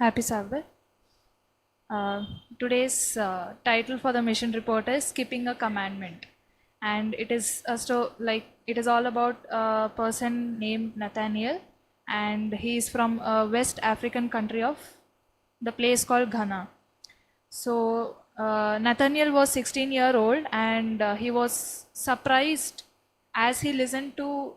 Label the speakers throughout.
Speaker 1: Happy Sabbath. Today's title for the mission report is "Keeping a Commandment," and it is it is all about a person named Nathaniel, and he is from a West African country of the place called Ghana. So Nathaniel was 16-year-old, and he was surprised as he listened to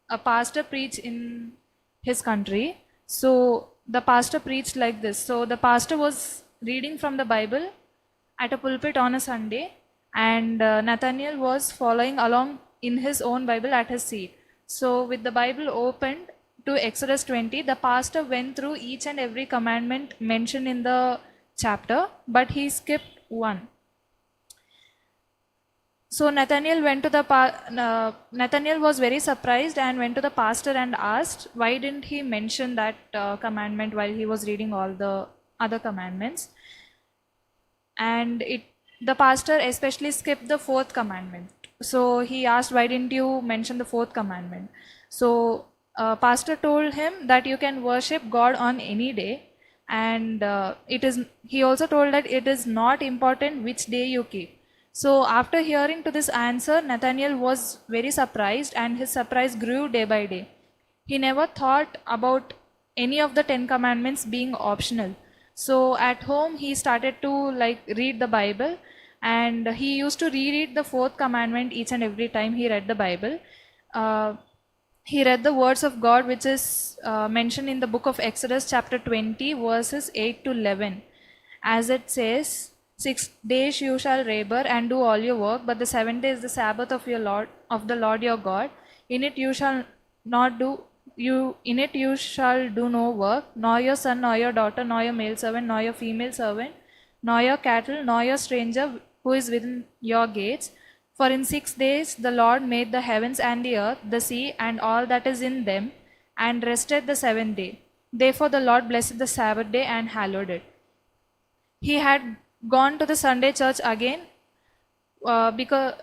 Speaker 1: a pastor preach in his country. So the pastor preached like this. So the pastor was reading from the Bible at a pulpit on a Sunday, and Nathaniel was following along in his own Bible at his seat. So with the Bible opened to Exodus 20, the pastor went through each and every commandment mentioned in the chapter, but he skipped one. So Nathaniel Nathaniel was very surprised and went to the pastor and asked why didn't he mention that commandment while he was reading all the other commandments. And the pastor especially skipped the fourth commandment. So he asked, why didn't you mention the fourth commandment? So pastor told him that you can worship God on any day, and he also told that it is not important which day you keep. So after hearing to this answer, Nathaniel was very surprised, and his surprise grew day by day. He never thought about any of the 10 commandments being optional. So at home he started to read the Bible, and he used to reread the fourth commandment each and every time he read the Bible. He read the words of God, which is mentioned in the book of Exodus chapter 20 verses 8 to 11, as it says, 6 days you shall labor and do all your work, but the 7th day is the Sabbath of the Lord your God. In it you shall do no work, nor your son, nor your daughter, nor your male servant, nor your female servant, nor your cattle, nor your stranger who is within your gates. For in 6 days the Lord made the heavens and the earth, the sea, and all that is in them, and rested the 7th day. Therefore the Lord blessed the Sabbath day and hallowed it. He had gone to the Sunday church again because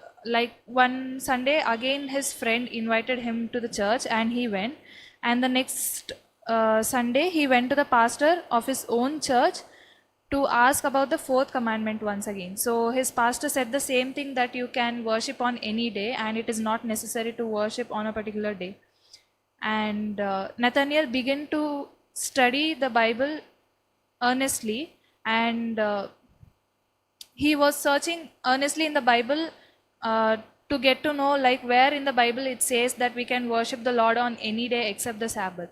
Speaker 1: one Sunday again his friend invited him to the church, and he went. And the next Sunday he went to the pastor of his own church to ask about the fourth commandment once again. So his pastor said the same thing, that you can worship on any day and it is not necessary to worship on a particular day. And Nathaniel began to study the Bible earnestly, and he was searching earnestly in the Bible to get to know where in the Bible it says that we can worship the Lord on any day except the Sabbath.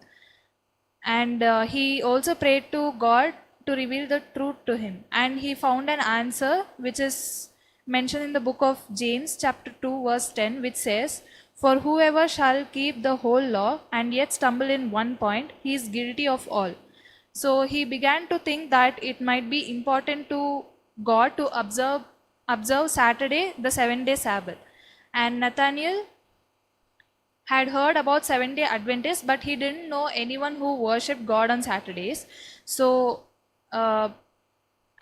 Speaker 1: And he also prayed to God to reveal the truth to him, and he found an answer which is mentioned in the book of James chapter 2 verse 10, which says, for whoever shall keep the whole law and yet stumble in one point, he is guilty of all. So he began to think that it might be important to God to observe Saturday, the 7-day Sabbath. And Nathaniel had heard about 7-day Adventists, but he didn't know anyone who worshipped God on Saturdays. So there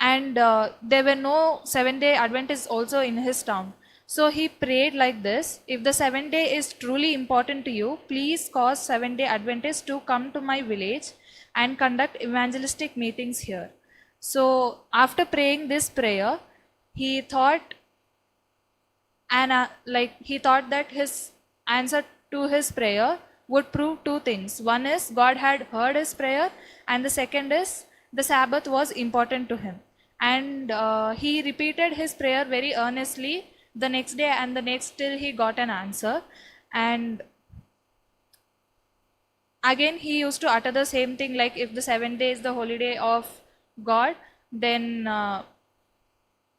Speaker 1: were no 7-day Adventists also in his town. So he prayed like this, if the 7th day is truly important to you, please cause 7-day Adventists to come to my village and conduct evangelistic meetings here. So after praying this prayer, he thought that his answer to his prayer would prove two things. One is God had heard his prayer, and the second is the Sabbath was important to him. And he repeated his prayer very earnestly the next day and the next till he got an answer. And again he used to utter the same thing, like if the 7th day is the holy day of God, then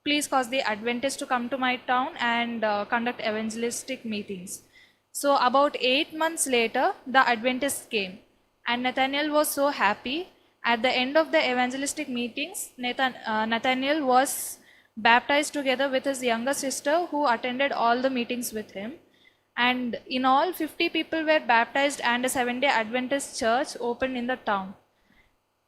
Speaker 1: please cause the Adventists to come to my town and conduct evangelistic meetings. So about 8 months later, the Adventists came, and Nathaniel was so happy. At the end of the evangelistic meetings, Nathaniel was baptized together with his younger sister, who attended all the meetings with him. And in all, 50 people were baptized, and a 7-day Adventist church opened in the town.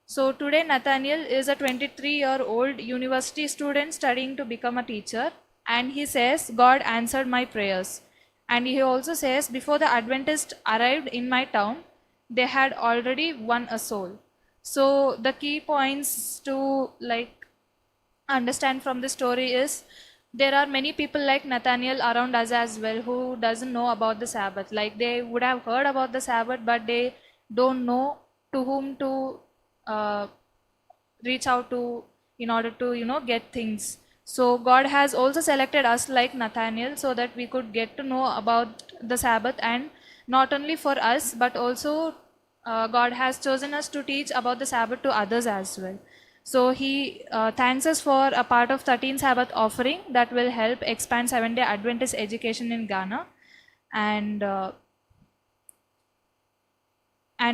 Speaker 1: So today Nathaniel is a 23-year-old university student studying to become a teacher, and he says, God answered my prayers. And he also says, before the Adventists arrived in my town, they had already won a soul. So the key points to like understand from this story is there are many people like Nathaniel around us as well who doesn't know about the Sabbath. Like they would have heard about the Sabbath, but they don't know to whom to uh, reach out to in order to get things. So God has also selected us like Nathaniel so that we could get to know about the Sabbath, and not only for us but also God has chosen us to teach about the Sabbath to others as well. So he thanks us for a part of 13 Sabbath offering that will help expand 7-day Adventist education in Ghana. And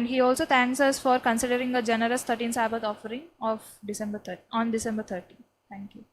Speaker 1: he also thanks us for considering a generous 13 Sabbath offering of December 30, on December 30. Thank you.